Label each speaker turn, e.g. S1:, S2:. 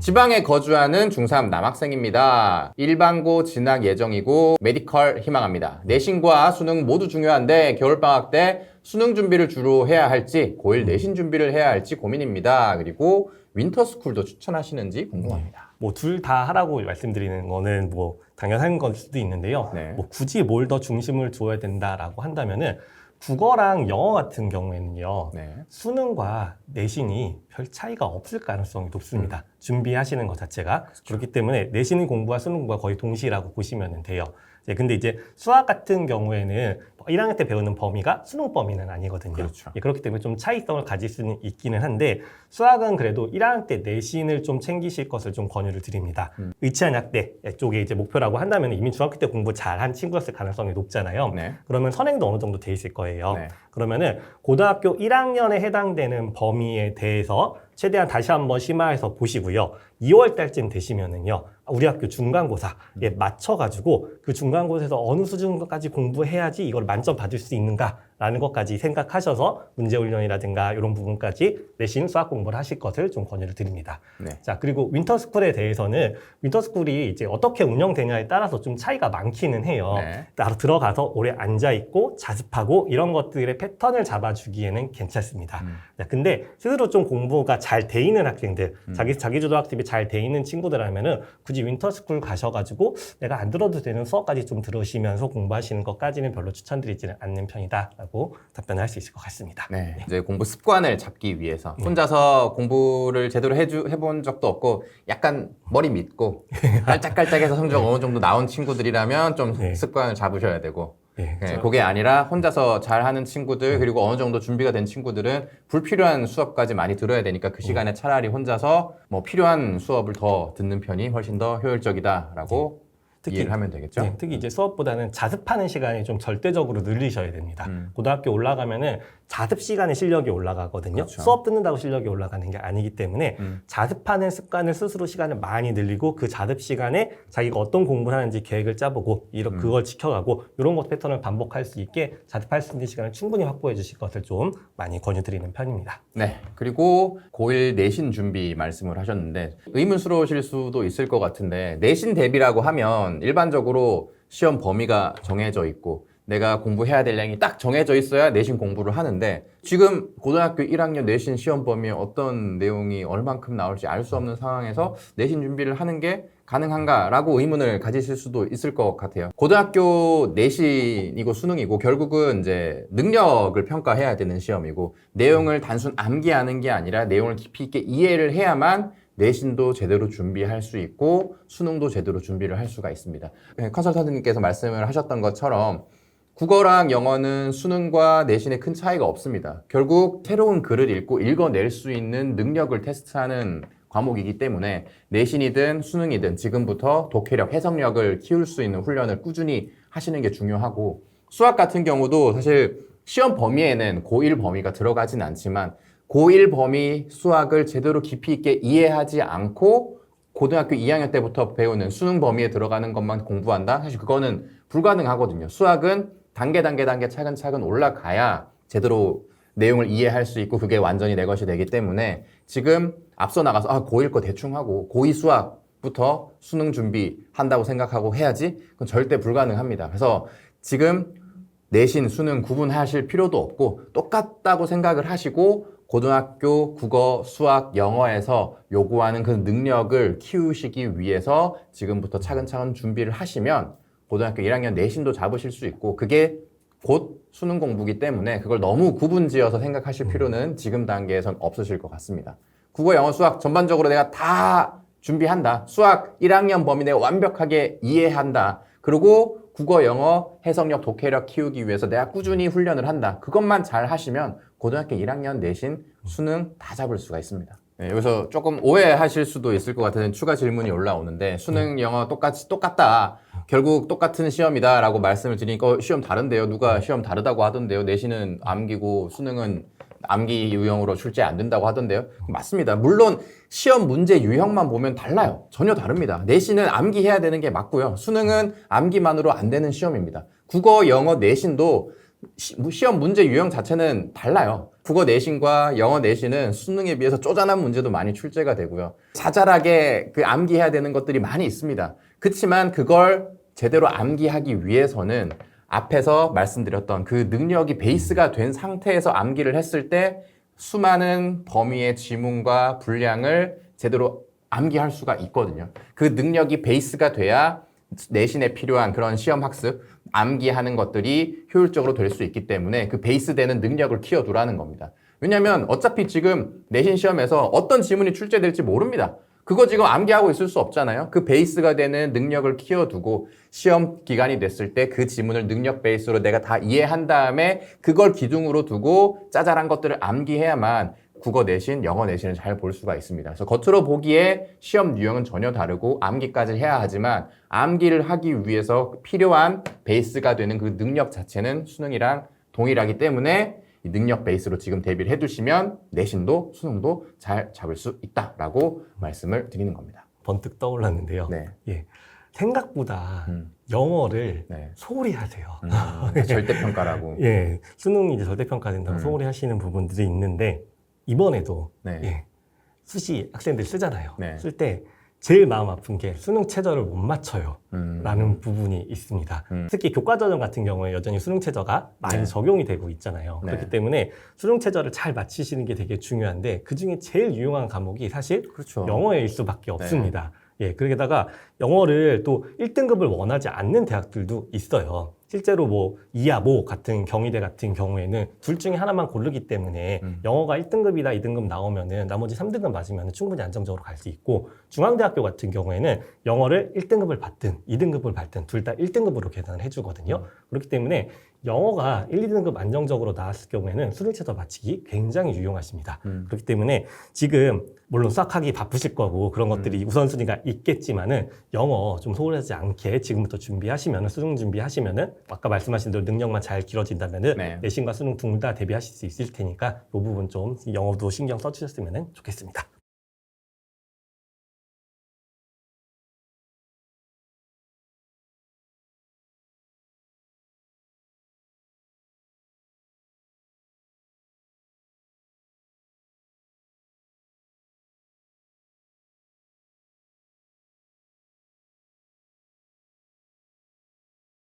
S1: 지방에 거주하는 중3 남학생입니다. 일반고 진학 예정이고 메디컬 희망합니다. 내신과 수능 모두 중요한데 겨울방학 때 수능 준비를 주로 해야 할지 고1 내신 준비를 해야 할지 고민입니다. 그리고 윈터스쿨도 추천하시는지 궁금합니다.
S2: 뭐 둘 다 하라고 말씀드리는 거는 뭐 당연한 걸 수도 있는데요.
S1: 네.
S2: 뭐 굳이 뭘 더 중심을 둬야 된다라고 한다면은 국어랑 영어 같은 경우에는요.
S1: 네.
S2: 수능과 내신이 별 차이가 없을 가능성이 높습니다. 준비하시는 것 자체가. 그렇기 때문에 내신 공부와 수능 공부가 거의 동시라고 보시면 돼요. 근데 이제 수학 같은 경우에는 1학년 때 배우는 범위가 수능 범위는 아니거든요.
S1: 그렇죠.
S2: 그렇기 때문에 좀 차이성을 가질 수는 있기는 한데 수학은 그래도 1학년 때 내신을 좀 챙기실 것을 좀 권유를 드립니다. 의치한 약대 쪽에 이제 목표라고 한다면 이미 중학교 때 공부 잘한 친구였을 가능성이 높잖아요.
S1: 네.
S2: 그러면 선행도 어느 정도 돼 있을 거예요.
S1: 네.
S2: 그러면은 고등학교 1학년에 해당되는 범위에 대해서 최대한 다시 한번 심화해서 보시고요. 2월 달쯤 되시면은요. 우리 학교 중간고사에 맞춰가지고 그 중간고사에서 어느 수준까지 공부해야지 이걸 만점 받을 수 있는가라는 것까지 생각하셔서 문제훈련이라든가 이런 부분까지 내신 수학 공부를 하실 것을 좀 권유를 드립니다.
S1: 네.
S2: 자, 그리고 윈터스쿨에 대해서는 윈터스쿨이 이제 어떻게 운영되냐에 따라서 좀 차이가 많기는 해요.
S1: 네.
S2: 따로 들어가서 오래 앉아있고 자습하고 이런 것들의 패턴을 잡아주기에는 괜찮습니다. 자, 근데 스스로 좀 공부가 잘 돼 있는 학생들, 자기주도 학습이 잘 돼 있는 친구들이라면은 굳이 윈터스쿨 가셔가지고 내가 안 들어도 되는 수업까지 좀 들으시면서 공부하시는 것까지는 별로 추천드리지는 않는 편이다라고 답변을 할 수 있을 것 같습니다.
S1: 네. 이제 공부 습관을 잡기 위해서 혼자서 공부를 제대로 해본 적도 없고 약간 머리 믿고 깔짝깔짝해서 성적 어느 정도 나온 친구들이라면 좀
S2: 네.
S1: 습관을 잡으셔야 되고
S2: 네,
S1: 네, 그게 아니라 혼자서 잘하는 친구들 그리고 어느 정도 준비가 된 친구들은 불필요한 수업까지 많이 들어야 되니까 그 시간에 차라리 혼자서 뭐 필요한 수업을 더 듣는 편이 훨씬 더 효율적이다라고 이해를 하면 되겠죠.
S2: 네, 특히 이제 수업보다는 자습하는 시간이 좀 절대적으로 늘리셔야 됩니다. 고등학교 올라가면은 자습 시간에 실력이 올라가거든요.
S1: 그렇죠.
S2: 수업 듣는다고 실력이 올라가는 게 아니기 때문에 자습하는 습관을 스스로 시간을 많이 늘리고 그 자습 시간에 자기가 어떤 공부를 하는지 계획을 짜보고 그걸 지켜가고 이런 것 패턴을 반복할 수 있게 자습할 수 있는 시간을 충분히 확보해 주실 것을 좀 많이 권유드리는 편입니다.
S1: 네. 그리고 고1 내신 준비 말씀을 하셨는데 의문스러우실 수도 있을 것 같은데 내신 대비라고 하면 일반적으로 시험 범위가 정해져 있고 내가 공부해야 될 양이 딱 정해져 있어야 내신 공부를 하는데 지금 고등학교 1학년 내신 시험 범위에 어떤 내용이 얼만큼 나올지 알 수 없는 상황에서 내신 준비를 하는 게 가능한가라고 의문을 가지실 수도 있을 것 같아요. 고등학교 내신이고 수능이고 결국은 이제 능력을 평가해야 되는 시험이고 내용을 단순 암기하는 게 아니라 내용을 깊이 있게 이해를 해야만 내신도 제대로 준비할 수 있고 수능도 제대로 준비를 할 수가 있습니다. 컨설턴트님께서 말씀을 하셨던 것처럼 국어랑 영어는 수능과 내신에 큰 차이가 없습니다. 결국 새로운 글을 읽고 읽어낼 수 있는 능력을 테스트하는 과목이기 때문에 내신이든 수능이든 지금부터 독해력, 해석력을 키울 수 있는 훈련을 꾸준히 하시는 게 중요하고 수학 같은 경우도 사실 시험 범위에는 고1 범위가 들어가진 않지만 고1 범위 수학을 제대로 깊이 있게 이해하지 않고 고등학교 2학년 때부터 배우는 수능 범위에 들어가는 것만 공부한다? 사실 그거는 불가능하거든요. 수학은 단계 차근차근 올라가야 제대로 내용을 이해할 수 있고 그게 완전히 내 것이 되기 때문에 지금 앞서 나가서 고1 거 대충 하고 고2 수학부터 수능 준비한다고 생각하고 해야지? 그건 절대 불가능합니다. 그래서 지금 내신, 수능 구분하실 필요도 없고 똑같다고 생각을 하시고 고등학교 국어, 수학, 영어에서 요구하는 그 능력을 키우시기 위해서 지금부터 차근차근 준비를 하시면 고등학교 1학년 내신도 잡으실 수 있고 그게 곧 수능 공부기 때문에 그걸 너무 구분지어서 생각하실 필요는 지금 단계에선 없으실 것 같습니다. 국어, 영어, 수학 전반적으로 내가 다 준비한다. 수학 1학년 범위 내가 완벽하게 이해한다. 그리고 국어, 영어, 해석력, 독해력 키우기 위해서 내가 꾸준히 훈련을 한다. 그것만 잘 하시면 고등학교 1학년 내신, 수능 다 잡을 수가 있습니다. 네, 여기서 조금 오해하실 수도 있을 것 같은 추가 질문이 올라오는데 수능, 영어 똑같다. 결국 똑같은 시험이다 라고 말씀을 드리니까 시험 다른데요. 누가 시험 다르다고 하던데요. 내신은 암기고 수능은 암기 유형으로 출제 안 된다고 하던데요. 맞습니다. 물론 시험 문제 유형만 보면 달라요. 전혀 다릅니다. 내신은 암기해야 되는 게 맞고요. 수능은 암기만으로 안 되는 시험입니다. 국어, 영어, 내신도 시험 문제 유형 자체는 달라요. 국어 내신과 영어 내신은 수능에 비해서 쪼잔한 문제도 많이 출제가 되고요. 자잘하게 그 암기해야 되는 것들이 많이 있습니다. 그렇지만 그걸 제대로 암기하기 위해서는 앞에서 말씀드렸던 그 능력이 베이스가 된 상태에서 암기를 했을 때 수많은 범위의 지문과 분량을 제대로 암기할 수가 있거든요. 그 능력이 베이스가 돼야 내신에 필요한 그런 시험 학습, 암기하는 것들이 효율적으로 될 수 있기 때문에 그 베이스 되는 능력을 키워두라는 겁니다. 왜냐하면 어차피 지금 내신 시험에서 어떤 지문이 출제될지 모릅니다. 그거 지금 암기하고 있을 수 없잖아요. 그 베이스가 되는 능력을 키워두고 시험 기간이 됐을 때 그 지문을 능력 베이스로 내가 다 이해한 다음에 그걸 기둥으로 두고 짜잘한 것들을 암기해야만 국어 내신, 영어 내신을 잘 볼 수가 있습니다. 그래서 겉으로 보기에 시험 유형은 전혀 다르고 암기까지 해야 하지만 암기를 하기 위해서 필요한 베이스가 되는 그 능력 자체는 수능이랑 동일하기 때문에 이 능력 베이스로 지금 대비를 해두시면 내신도 수능도 잘 잡을 수 있다라고 말씀을 드리는 겁니다.
S2: 번뜩 떠올랐는데요.
S1: 네.
S2: 예. 생각보다 영어를
S1: 네.
S2: 소홀히 하세요.
S1: 절대평가라고.
S2: 예. 수능이 이제 절대평가된다고 소홀히 하시는 부분들이 있는데 이번에도
S1: 네.
S2: 예. 수시 학생들 쓰잖아요.
S1: 네.
S2: 쓸 때 제일 마음 아픈 게 수능 최저를 못 맞춰요. 라는 부분이 있습니다. 특히 교과전형 같은 경우에 여전히 수능 최저가 많이
S1: 네.
S2: 적용이 되고 있잖아요.
S1: 네.
S2: 그렇기 때문에 수능 최저를 잘 맞히시는 게 되게 중요한데 그중에 제일 유용한 과목이 사실
S1: 그렇죠.
S2: 영어일 수밖에 없습니다. 예, 그러게다가 영어를 또 1등급을 원하지 않는 대학들도 있어요. 실제로 뭐 이하, 모 같은 경희대 같은 경우에는 둘 중에 하나만 고르기 때문에 영어가 1등급이다 2등급 나오면은 나머지 3등급 맞으면 충분히 안정적으로 갈 수 있고 중앙대학교 같은 경우에는 영어를 1등급을 받든 2등급을 받든 둘 다 1등급으로 계산을 해주거든요. 그렇기 때문에 영어가 1, 2등급 안정적으로 나왔을 경우에는 수능 최저 맞히기 굉장히 유용하십니다. 그렇기 때문에 지금 물론 수학하기 바쁘실 거고 그런 것들이 우선순위가 있겠지만은 영어 좀 소홀하지 않게 지금부터 준비하시면은 수능 준비하시면은 아까 말씀하신 대로 능력만 잘 길어진다면은
S1: 네.
S2: 내신과 수능 둘 다 대비하실 수 있을 테니까 이 부분 좀 영어도 신경 써주셨으면 좋겠습니다.